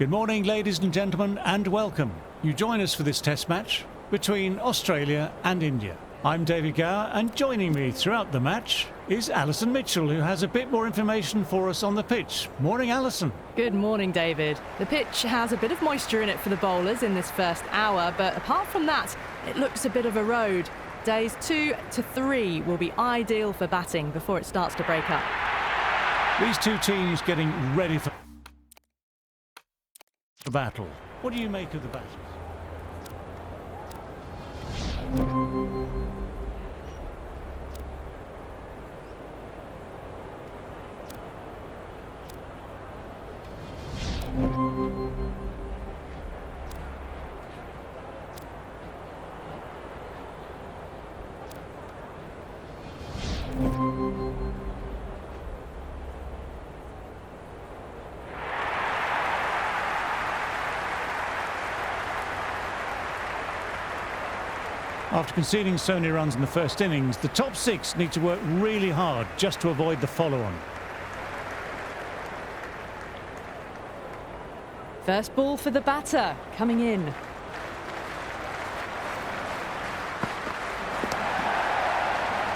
Good morning, ladies and gentlemen, and welcome. You join us for this test match between Australia and India. I'm David Gower, and joining me throughout the match is Alison Mitchell, who has a bit more information for us on the pitch. Morning, Alison. Good morning, David. The pitch has a bit of moisture in it for the bowlers in this first hour, but apart from that, it looks a bit of a road. Days 2 to 3 will be ideal for batting before it starts to break up. These two teams getting ready for the battle. What do you make of the batters? After conceding so many runs in the first innings, the top six need to work really hard just to avoid the follow-on. First ball for the batter, coming in.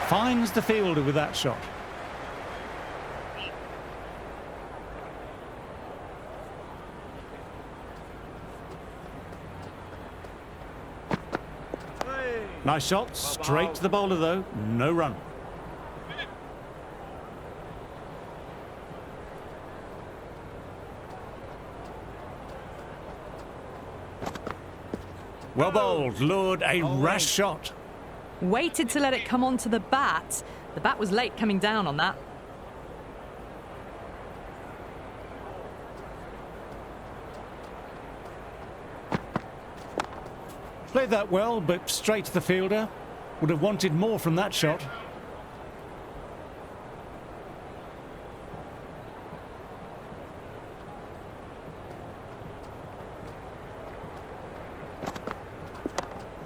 Finds the fielder with that shot. Nice shot, straight to the bowler though, no run. Well bowled, lured, a rash shot. Waited to let it come onto the bat. The bat was late coming down on that. Played that well, but straight to the fielder. Would have wanted more from that shot.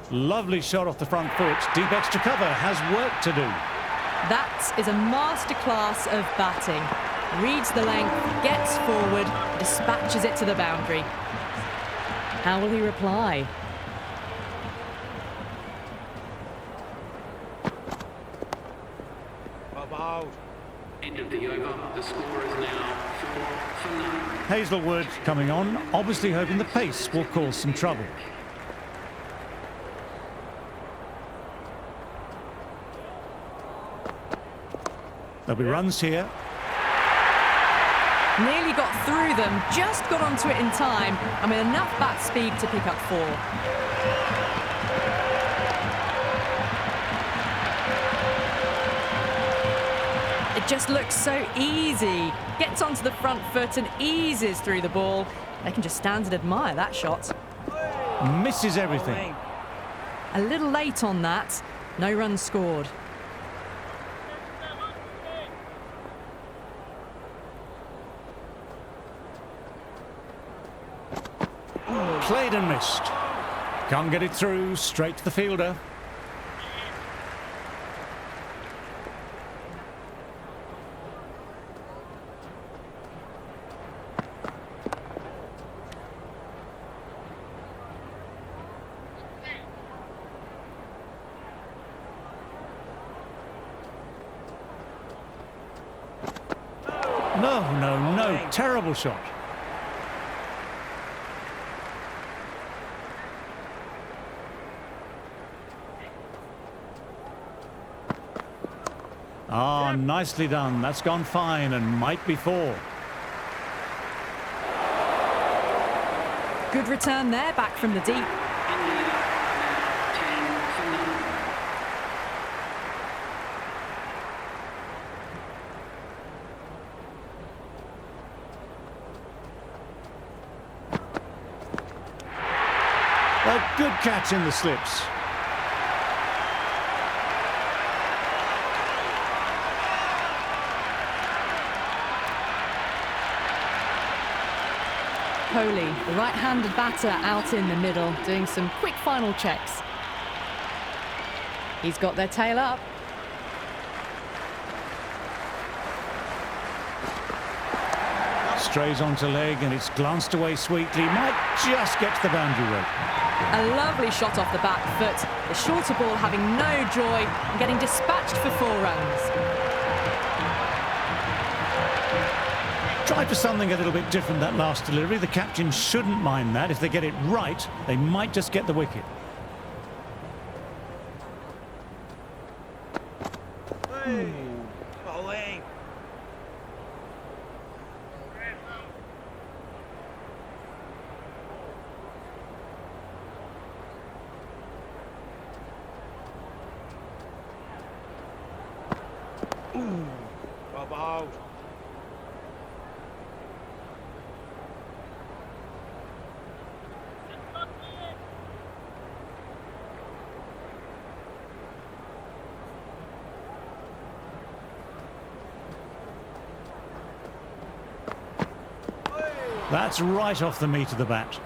Lovely shot off the front foot. Deep extra cover has work to do. That is a masterclass of batting. Reads the length, gets forward, dispatches it to the boundary. How will he reply? End of the over. The score is now 4-9. Hazelwood coming on, obviously hoping the pace will cause some trouble. There'll be runs here. Nearly got through them, just got onto it in time, and with enough bat speed to pick up 4. It just looks so easy. Gets onto the front foot and eases through the ball. They can just stand and admire that shot. Misses everything. A little late on that. No runs scored. Played and missed. Can't get it through, straight to the fielder. No, terrible shot. Ah, nicely done. That's gone fine and might be 4. Good return there, back from the deep. A good catch in the slips. Kohli, the right-handed batter, out in the middle, doing some quick final checks. He's got their tail up. Strays onto leg and it's glanced away sweetly. Might just get to the boundary rope. A lovely shot off the back foot. The shorter ball having no joy and getting dispatched for 4 runs. Tried for something a little bit different that last delivery. The captain shouldn't mind that. If they get it right, they might just get the wicket. Bowling. Bob out. That's right off the meat of the bat.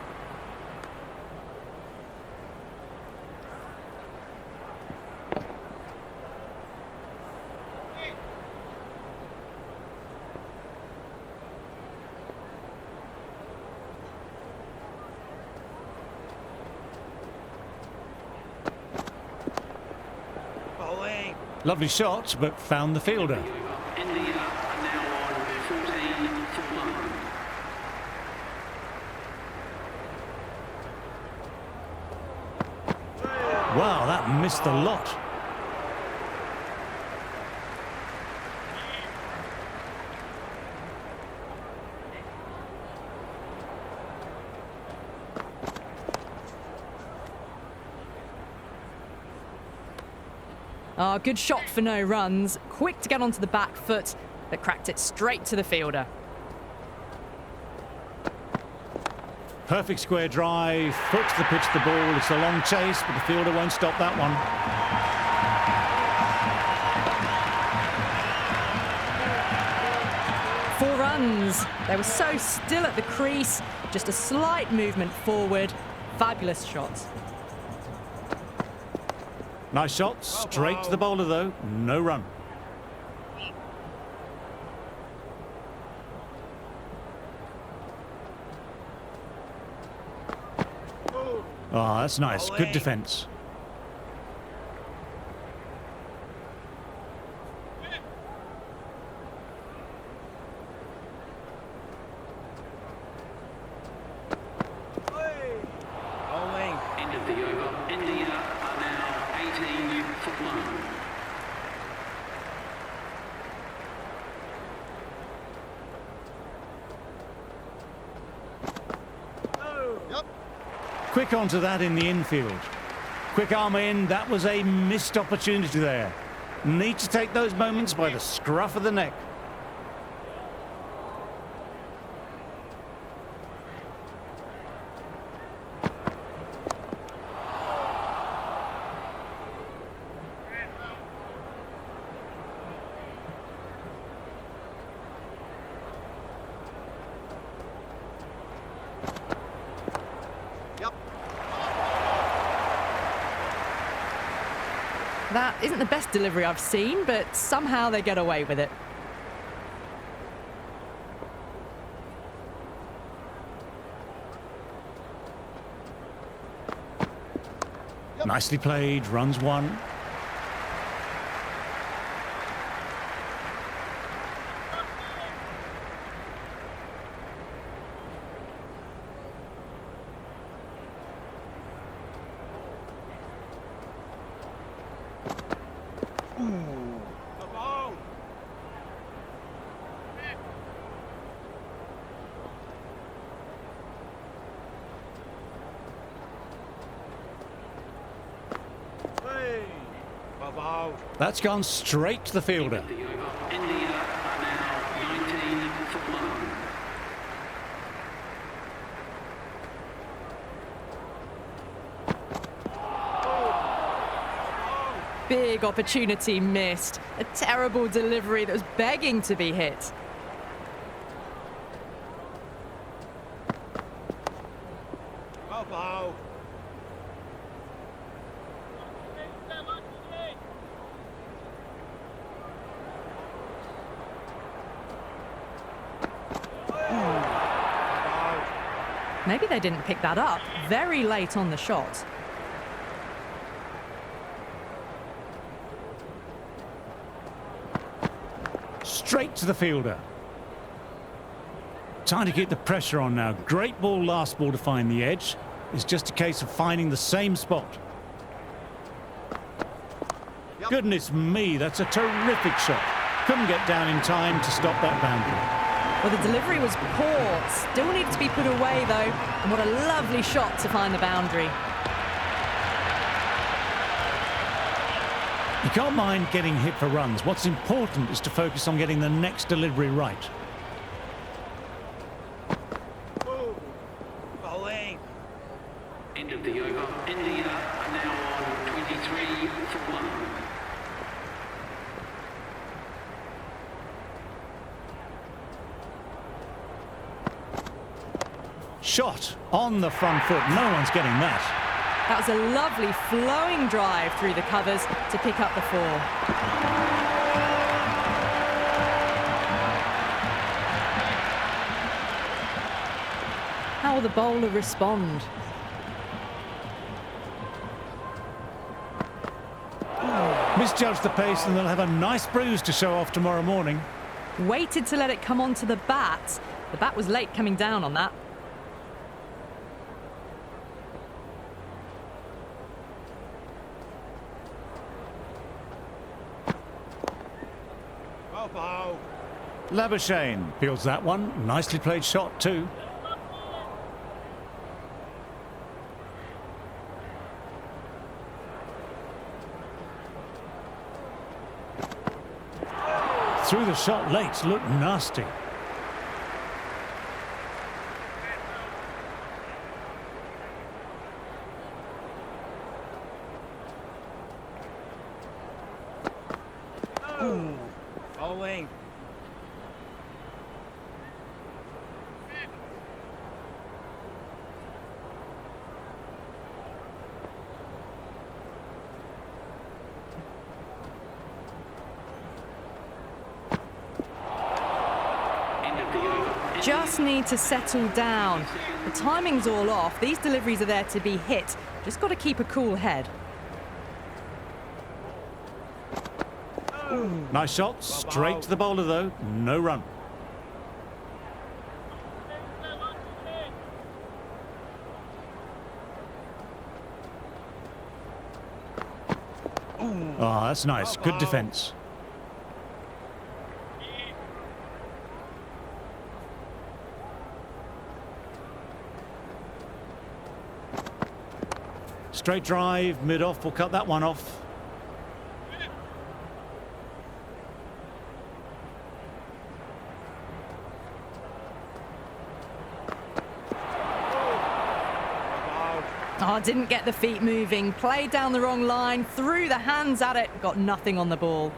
Bowling. Lovely shot, but found the fielder. India are now on 14 for 1. Wow, that missed the lot. Ah, good shot for no runs. Quick to get onto the back foot, but cracked it straight to the fielder. Perfect square drive, foot to the pitch of the ball. It's a long chase, but the fielder won't stop that one. 4 runs. They were so still at the crease, just a slight movement forward. Fabulous shot. Nice shot, straight to the bowler though, no run. Oh, that's nice, good defence. Bowling. End of the over. India are now 18 for 1. Quick onto that in the infield. Quick arm in, that was a missed opportunity there. Need to take those moments by the scruff of the neck. That isn't the best delivery I've seen, but somehow they get away with it. Nicely played, runs 1. That's gone straight to the fielder. The over. India are now 19 for 1. Big opportunity missed. A terrible delivery that was begging to be hit. Bow. Maybe they didn't pick that up very late on the shot. Straight to the fielder. Time to keep the pressure on now. Great ball, last ball to find the edge. It's just a case of finding the same spot. Yep. Goodness me, that's a terrific shot. Couldn't get down in time to stop that boundary. Well, the delivery was poor. Still needed to be put away, though. And what a lovely shot to find the boundary. You can't mind getting hit for runs. What's important is to focus on getting the next delivery right. Ooh. Bowling. End of the over. India are now on 23 for 1. Shot on the front foot. No one's getting that. That was a lovely flowing drive through the covers to pick up the 4. How will the bowler respond? Misjudged the pace and they'll have a nice bruise to show off tomorrow morning. Waited to let it come onto the bat. The bat was late coming down on that. Well bowled. Labuschagne fields that one. Nicely played shot too. Through the shot late, looked nasty. Ooh. Bowling. End of the over. Just need to settle down. The timing's all off. These deliveries are there to be hit. Just got to keep a cool head. Nice shot, straight to the bowler though, no run. Oh, that's nice, good defence. Straight drive, mid-off, we'll cut that one off. Oh, didn't get the feet moving. Played down the wrong line, threw the hands at it, got nothing on the ball.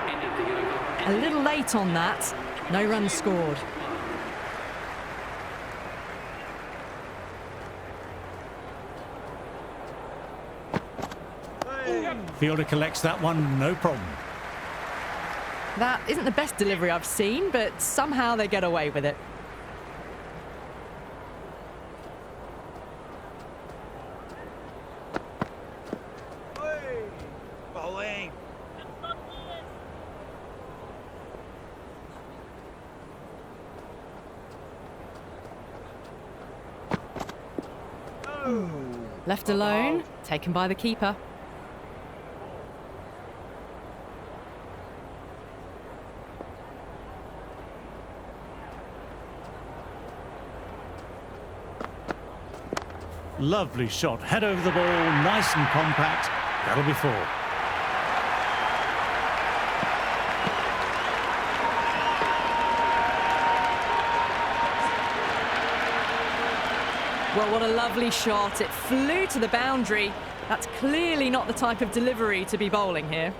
End of the over. A little late on that. No runs scored. Fielder collects that one, no problem. That isn't the best delivery I've seen, but somehow they get away with it. Bowling. Left alone, taken by the keeper. Lovely shot, head over the ball, nice and compact. That'll be 4. Well, what a lovely shot. It flew to the boundary. That's clearly not the type of delivery to be bowling here.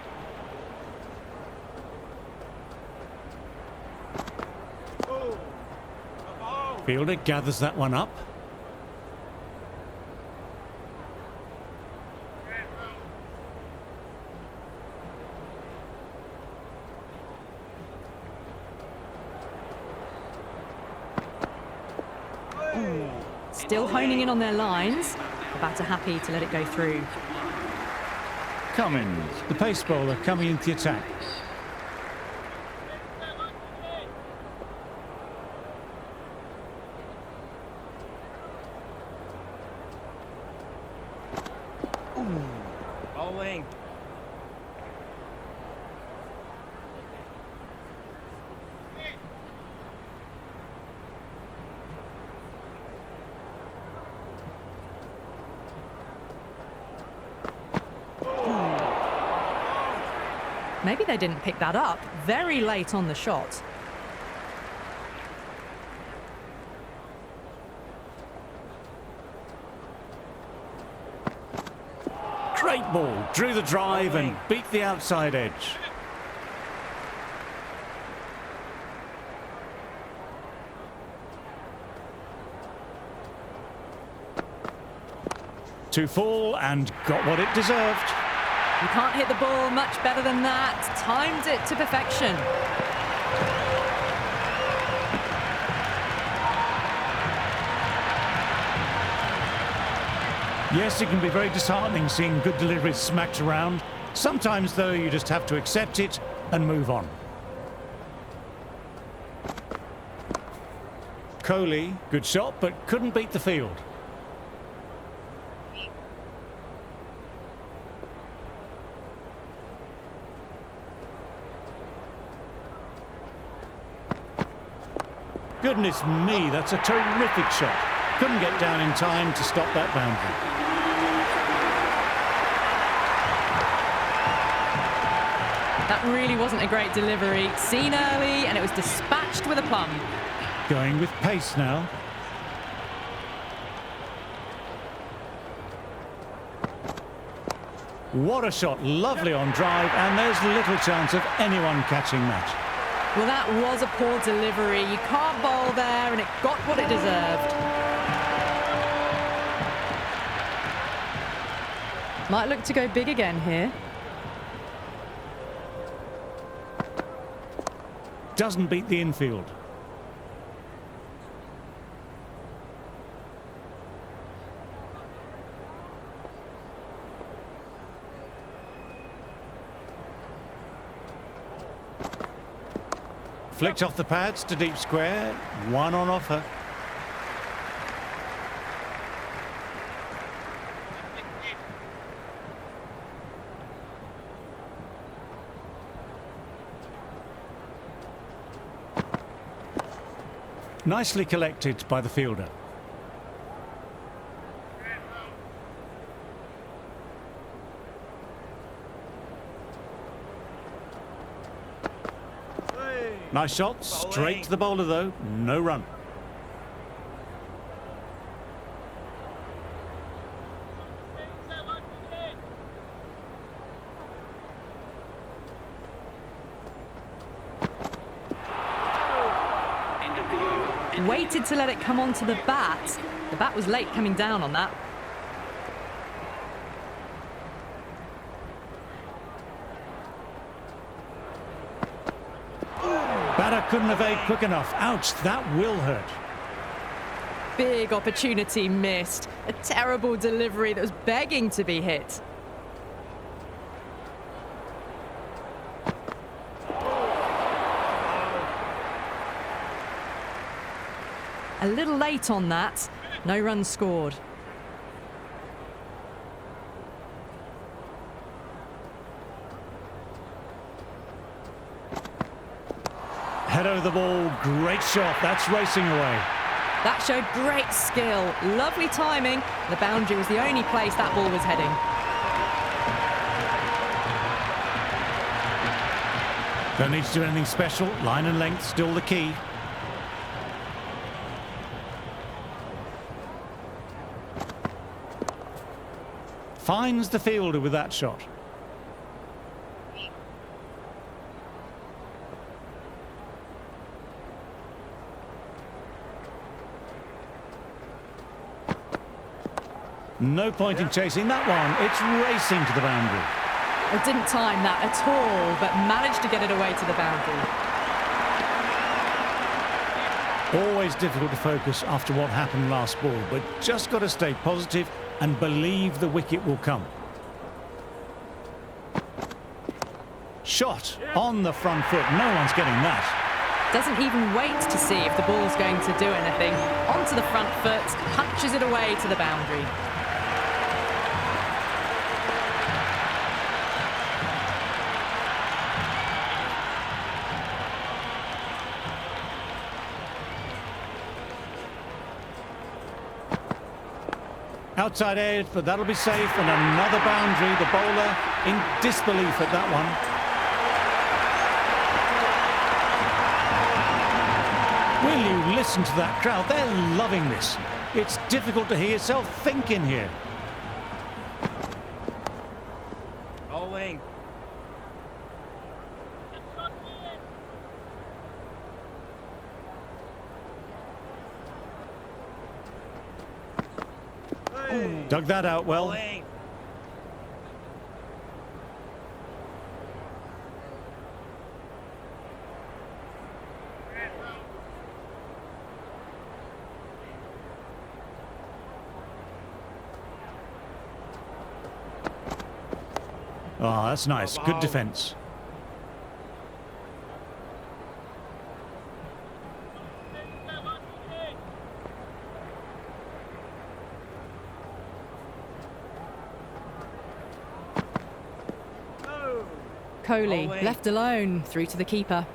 Fielder gathers that one up. Still honing in on their lines. The batter happy to let it go through. Cummins, the pace bowler, coming into the attack. Bowling. Maybe they didn't pick that up. Very late on the shot. Great ball, drew the drive and beat the outside edge. To fall and got what it deserved. You can't hit the ball much better than that. Timed it to perfection. Yes, it can be very disheartening seeing good deliveries smacked around. Sometimes, though, you just have to accept it and move on. Kohli, good shot, but couldn't beat the field. Goodness me, that's a terrific shot. Couldn't get down in time to stop that boundary. That really wasn't a great delivery. Seen early, and it was dispatched with a plum. Going with pace now. What a shot, lovely on drive, and there's little chance of anyone catching that. Well, that was a poor delivery. You can't bowl there, and it got what it deserved. Might look to go big again here. Doesn't beat the infield. Flicked off the pads to deep square. One on offer. Nicely collected by the fielder. Nice shot, straight to the bowler though, no run. Waited to let it come onto the bat. The bat was late coming down on that. Batter couldn't evade quick enough. Ouch, that will hurt. Big opportunity missed. A terrible delivery that was begging to be hit. A little late on that. No runs scored. Head over the ball, great shot, that's racing away. That showed great skill, lovely timing. The boundary was the only place that ball was heading. Don't need to do anything special, line and length still the key. Finds the fielder with that shot. No point in chasing that one. It's racing to the boundary. Well, didn't time that at all, but managed to get it away to the boundary. Always difficult to focus after what happened last ball, but just got to stay positive and believe the wicket will come. Shot on the front foot. No one's getting that. Doesn't even wait to see if the ball's going to do anything. Onto the front foot, punches it away to the boundary. Outside edge, but that'll be safe, and another boundary. The bowler in disbelief at that one. Will you listen to that crowd? They're loving this. It's difficult to hear yourself thinking here. Bowling. Dug that out well. Bowling. Oh, that's nice. Good defence. Kohli, Away. left alone, through to the keeper.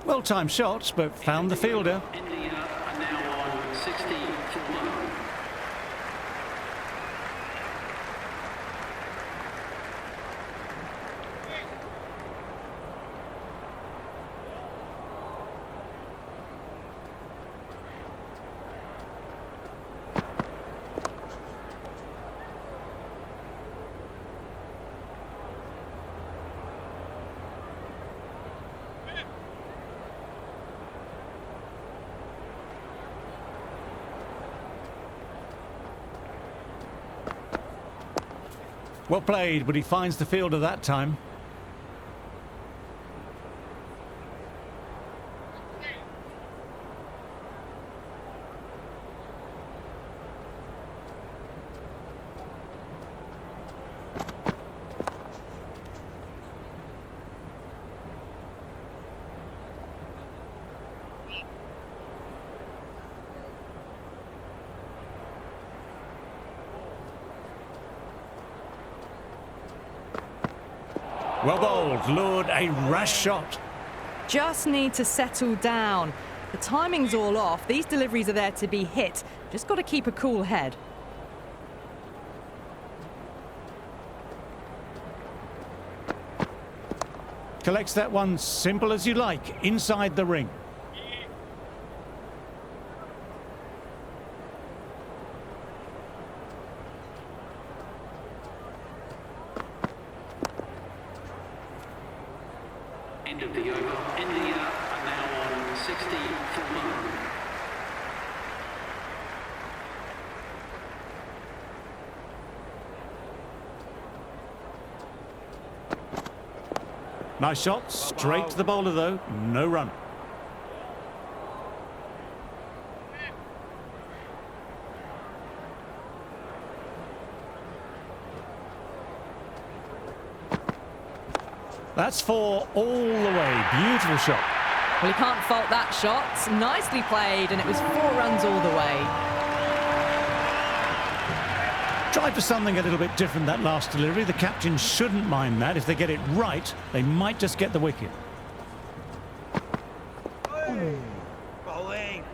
Well-timed shots, but found the fielder. India are now on 60 for 1. Well played, but he finds the fielder that time. Well bowled, lured, a rash shot. Just need to settle down. The timing's all off. These deliveries are there to be hit. Just got to keep a cool head. Collects that one simple as you like, inside the ring. End of the over. India are now on 60 for 1. Nice shot, straight to the bowler though, no run. That's 4 all the way, beautiful shot. Well, he can't fault that shot. Nicely played, and it was 4 runs all the way. Tried for something a little bit different that last delivery. The captain shouldn't mind that. If they get it right, they might just get the wicket. Bowling.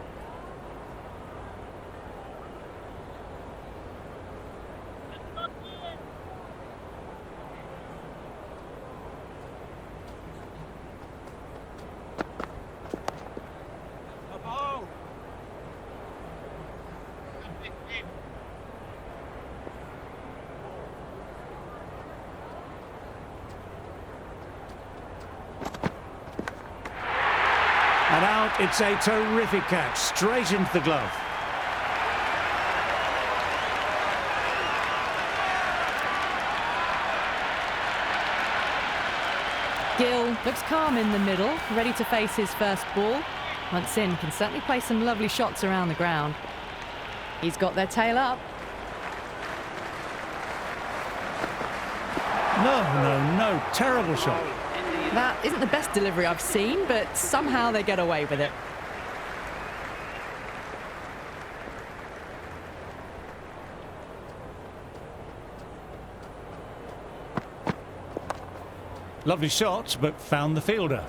A ball. out. It's a terrific catch, straight into the glove. Gill looks calm in the middle, ready to face his first ball. Once in, can certainly play some lovely shots around the ground. He's got their tail up. No, terrible shot. That isn't the best delivery I've seen, but somehow they get away with it. Lovely shot, but found the fielder.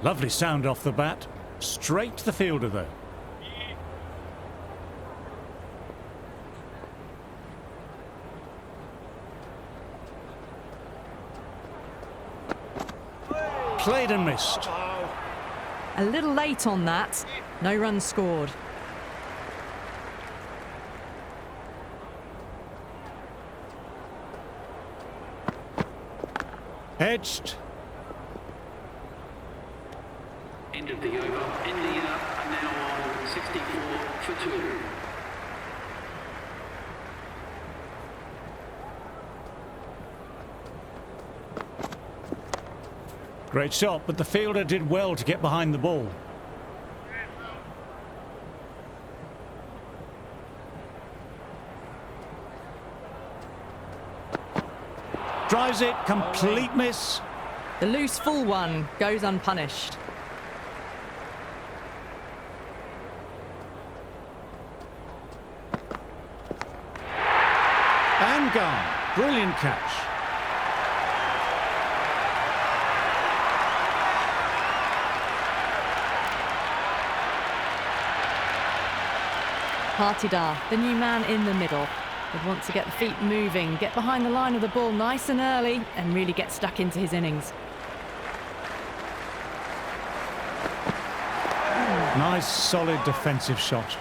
Lovely sound off the bat. Straight to the fielder, though. Played and missed. A little late on that. No runs scored. Edged. End of the over. India are now on 64 for 2. Great shot, but the fielder did well to get behind the ball. Drives it, complete miss. The loose full one goes unpunished. And gone. Brilliant catch. Partidar, the new man in the middle, would want to get the feet moving, get behind the line of the ball nice and early, and really get stuck into his innings. Nice, solid defensive shot.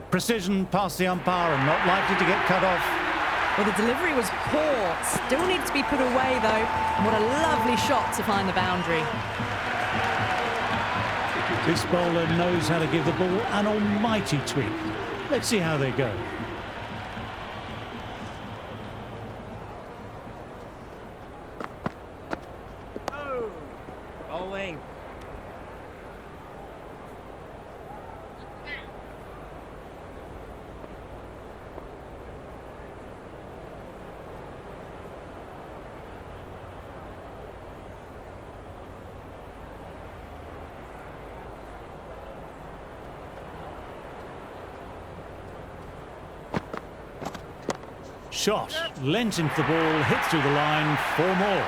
Precision past the umpire and not likely to get cut off. Well, the delivery was poor. Still needs to be put away, though. And what a lovely shot to find the boundary. This bowler knows how to give the ball an almighty tweak. Let's see how they go. Bowling. Shot, lent into the ball, hit through the line, 4 more.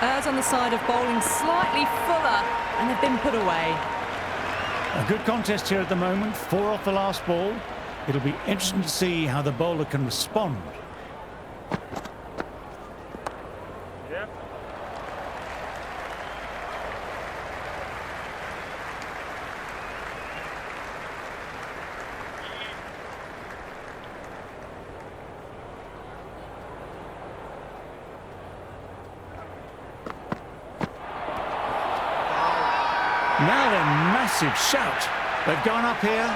Errs on the side of bowling slightly fuller, and they've been put away. A good contest here at the moment, 4 off the last ball. It'll be interesting to see how the bowler can respond. Yep. Now a massive shout. They've gone up here.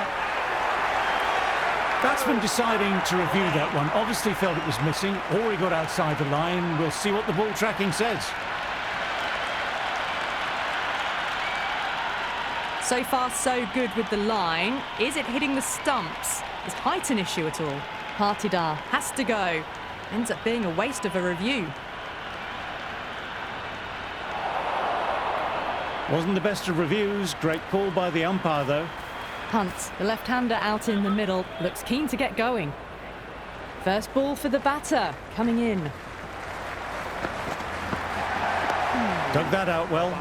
Batsman deciding to review that one. Obviously felt it was missing, or he got outside the line. We'll see what the ball tracking says. So far, so good with the line. Is it hitting the stumps? Is height an issue at all? Partidar has to go. Ends up being a waste of a review. Wasn't the best of reviews. Great call by the umpire, though. Punt, the left-hander out in the middle, looks keen to get going. First ball for the batter, coming in. Dug that out well.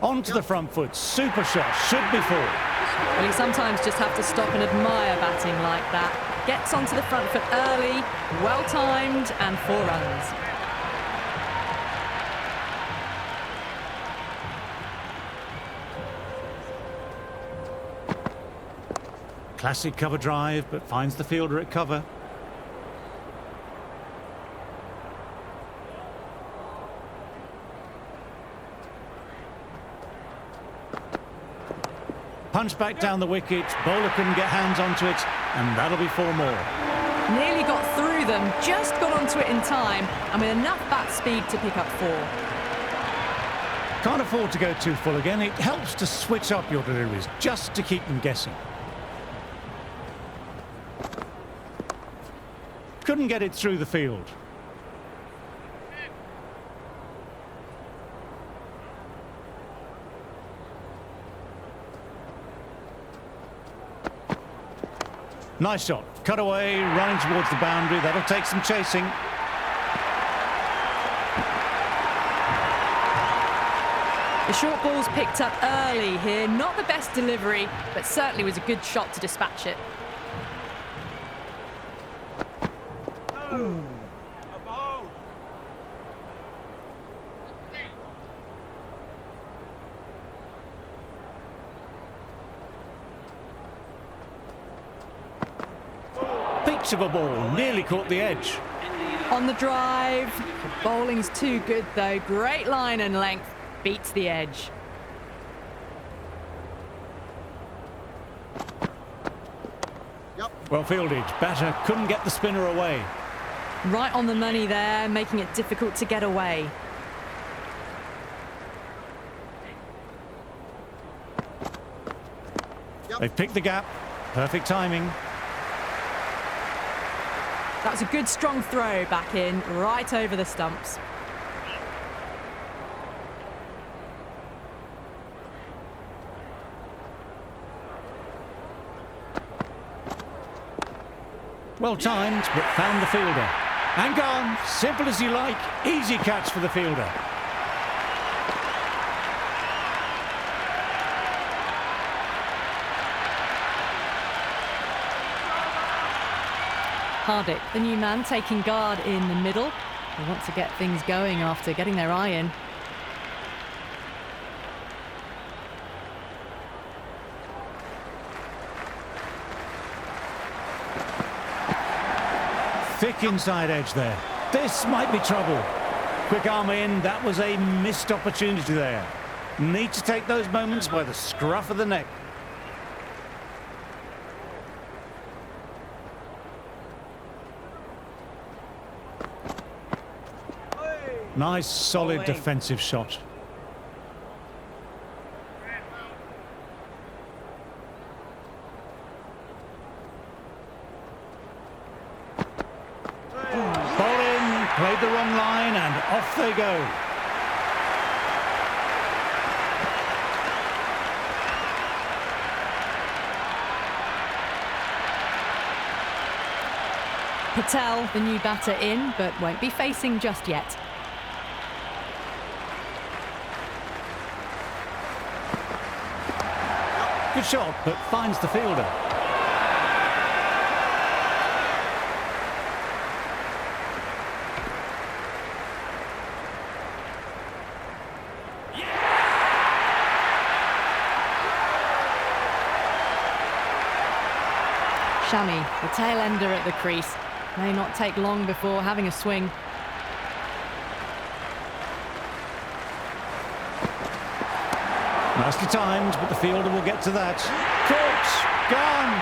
On to the front foot. Super shot. Should be full. Well, you sometimes just have to stop and admire batting like that. Gets onto the front foot early, well-timed, and 4 runs. Classic cover drive, but finds the fielder at cover. Punch back down the wicket. Bowler couldn't get hands onto it, and that'll be 4 more. Nearly got through them, just got onto it in time, and with enough bat speed to pick up 4. Can't afford to go too full again. It helps to switch up your deliveries, just to keep them guessing. Couldn't get it through the field. Nice shot. Cut away, running towards the boundary. That'll take some chasing. The short ball's picked up early here. Not the best delivery, but certainly was a good shot to dispatch it. Peach of a ball, nearly caught the edge. On the drive, the bowling's too good though. Great line and length, beats the edge. Well fielded. Batter couldn't get the spinner away. Right on the money there, making it difficult to get away. They've picked the gap. Perfect timing. That was a good strong throw back in, right over the stumps. Well timed, but found the fielder. And gone. Simple as you like. Easy catch for the fielder. Hardick, the new man, taking guard in the middle. They want to get things going after getting their eye in. Thick inside edge there. This might be trouble. Quick arm in. That was a missed opportunity there. Need to take those moments by the scruff of the neck. Nice, solid defensive shot. Bowling, played the wrong line, and off they go. Patel, the new batter, in, but won't be facing just yet. Good shot, but finds the fielder. Shami, the tail ender at the crease. May not take long before having a swing. Nicely timed, but the fielder will get to that. Caught! Gone!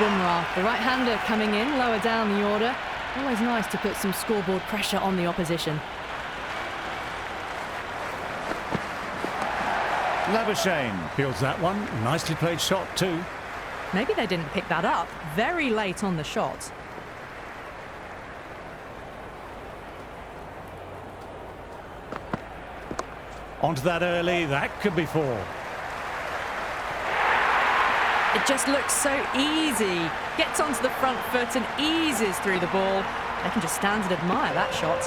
Bumrah, the right-hander coming in lower down the order. Always nice to put some scoreboard pressure on the opposition. Labuschagne fields that one. Nicely played shot too. Maybe they didn't pick that up very late on the shot. Onto that early, that could be four. It just looks so easy. Gets onto the front foot and eases through the ball. They can just stand and admire that shot.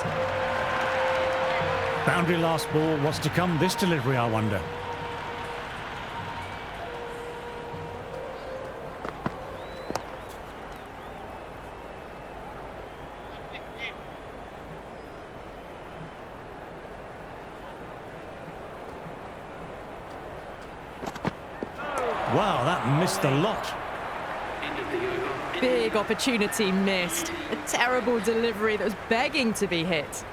Boundary last ball. What's to come this delivery, I wonder? Wow, that missed a lot. End of the over. Big opportunity missed. A terrible delivery that was begging to be hit.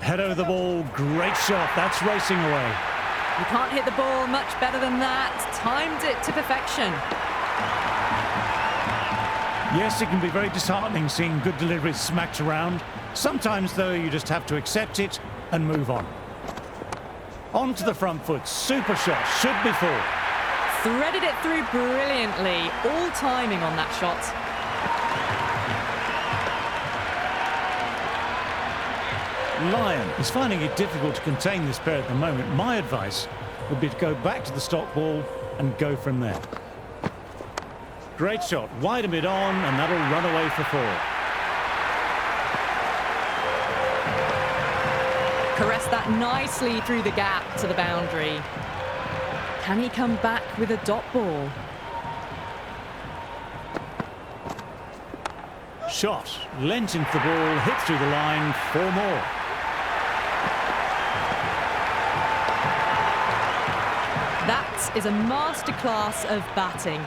Head over the ball, great shot. That's racing away. You can't hit the ball much better than that. Timed it to perfection. Yes, it can be very disheartening seeing good deliveries smacked around. Sometimes, though, you just have to accept it and move on. Onto the front foot, super shot, should be four. Threaded it through brilliantly. All timing on that shot. Lyon is finding it difficult to contain this pair at the moment. My advice would be to go back to the stock ball and go from there. Great shot, wide mid-on, and that'll run away for four. Caressed that nicely through the gap to the boundary. Can he come back with a dot ball? Shot, lent into the ball, hit through the line, four more. That is a masterclass of batting.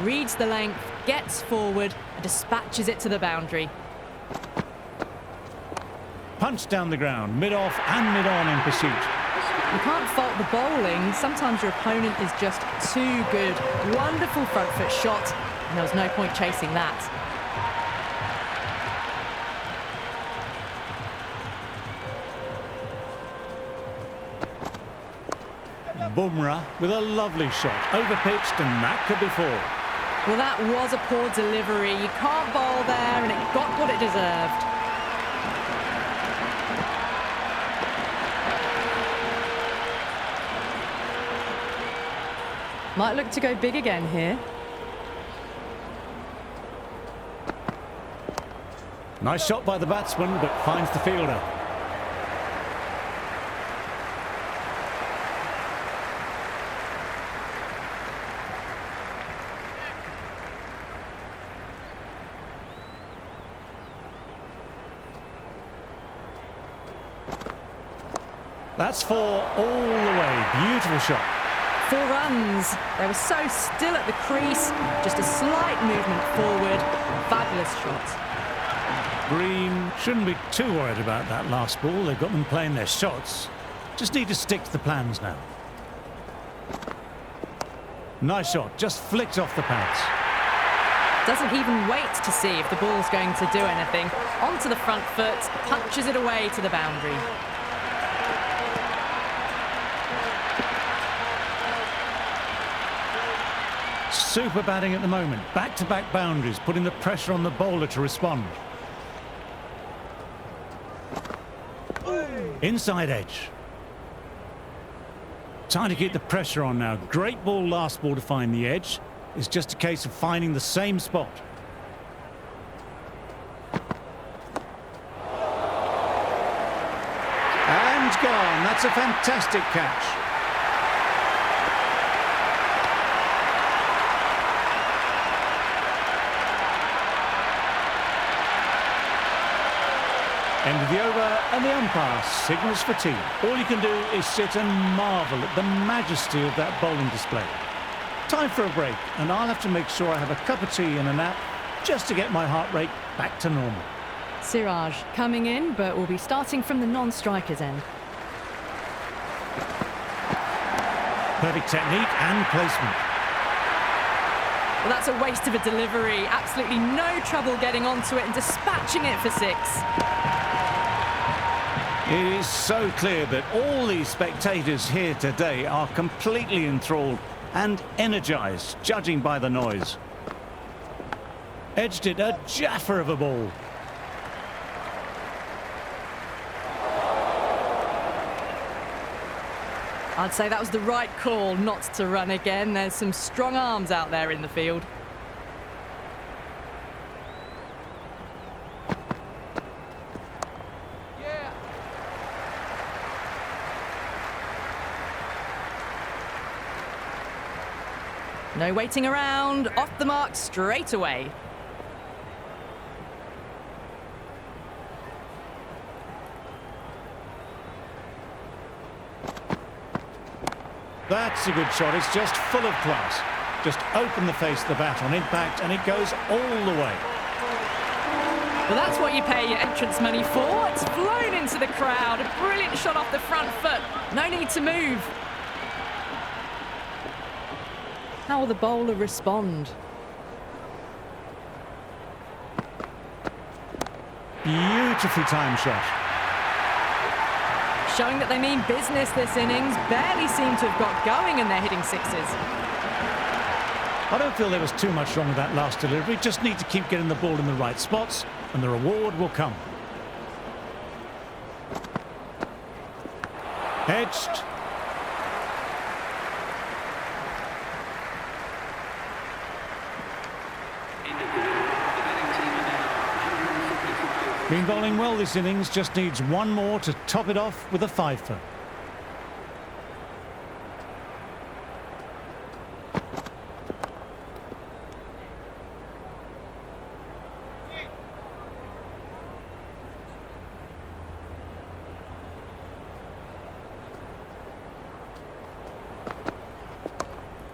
Reads the length, gets forward, and dispatches it to the boundary. Punch down the ground, mid-off and mid-on in pursuit. You can't fault the bowling. Sometimes your opponent is just too good. Wonderful front foot shot, and there was no point chasing that. Bumrah with a lovely shot, overpitched, and that could be four. Well, that was a poor delivery. You can't bowl there, and it got what it deserved. Might look to go big again here. Nice shot by the batsman, but finds the fielder. That's four all the way. Beautiful shot. 4 runs. They were so still at the crease. Just a slight movement forward. Fabulous shot. Green shouldn't be too worried about that last ball. They've got them playing their shots. Just need to stick to the plans now. Nice shot. Just flicked off the pads. Doesn't even wait to see if the ball's going to do anything. Onto the front foot. Punches it away to the boundary. Super batting at the moment. Back-to-back boundaries, putting the pressure on the bowler to respond. Inside edge. Time to keep the pressure on now. Great ball last ball to find the edge. It's just a case of finding the same spot. And gone. That's a fantastic catch. End of the over, and the umpire signals for tea. All you can do is sit and marvel at the majesty of that bowling display. time for a break, and I'll have to make sure I have a cup of tea and a nap just to get my heart rate back to normal. Siraj coming in, but will be starting from the non-striker's end. Perfect technique and placement. Well, that's a waste of a delivery. Absolutely no trouble getting onto it and dispatching it for 6. It is so clear that all these spectators here today are completely enthralled and energised, judging by the noise. Edged it, a jaffer of a ball. I'd say that was the right call not to run again. There's some strong arms out there in the field. No waiting around, off the mark straight away. That's a good shot. It's just full of class. Just open the face of the bat on impact and it goes all the way. Well, that's what you pay your entrance money for. It's flown into the crowd. A brilliant shot off the front foot. No need to move. How will the bowler respond? Beautifully timed shot. Showing that they mean business this innings. Barely seem to have got going and they're hitting 6s. I don't feel there was too much wrong with that last delivery. Just need to keep getting the ball in the right spots and the reward will come. Edged. Been bowling well this innings, just needs one more to top it off with a 5-for.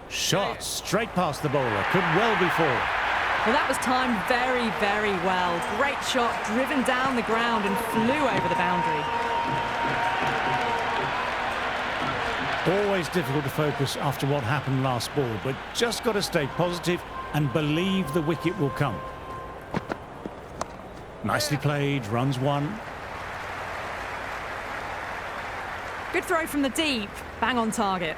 Shot straight past the bowler, could well be 4. Well, that was timed very, very well. Great shot, driven down the ground and flew over the boundary. Always difficult to focus after what happened last ball, but just got to stay positive and believe the wicket will come. Nicely played, runs 1. Good throw from the deep, bang on target.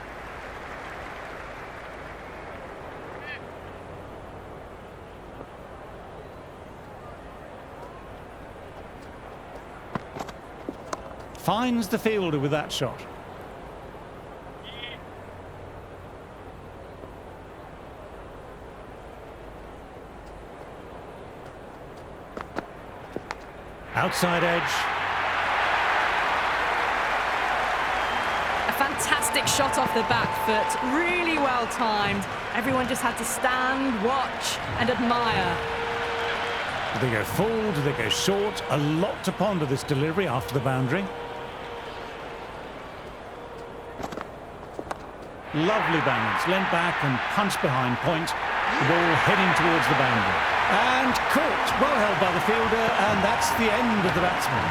Finds the fielder with that shot. Outside edge. A fantastic shot off the back foot, really well timed. Everyone just had to stand, watch and admire. Do they go full? Do they go short? A lot to ponder this delivery after the boundary. Lovely balance, leant back and punched behind point. The ball heading towards the boundary. And caught, well held by the fielder, and that's the end of the batsman.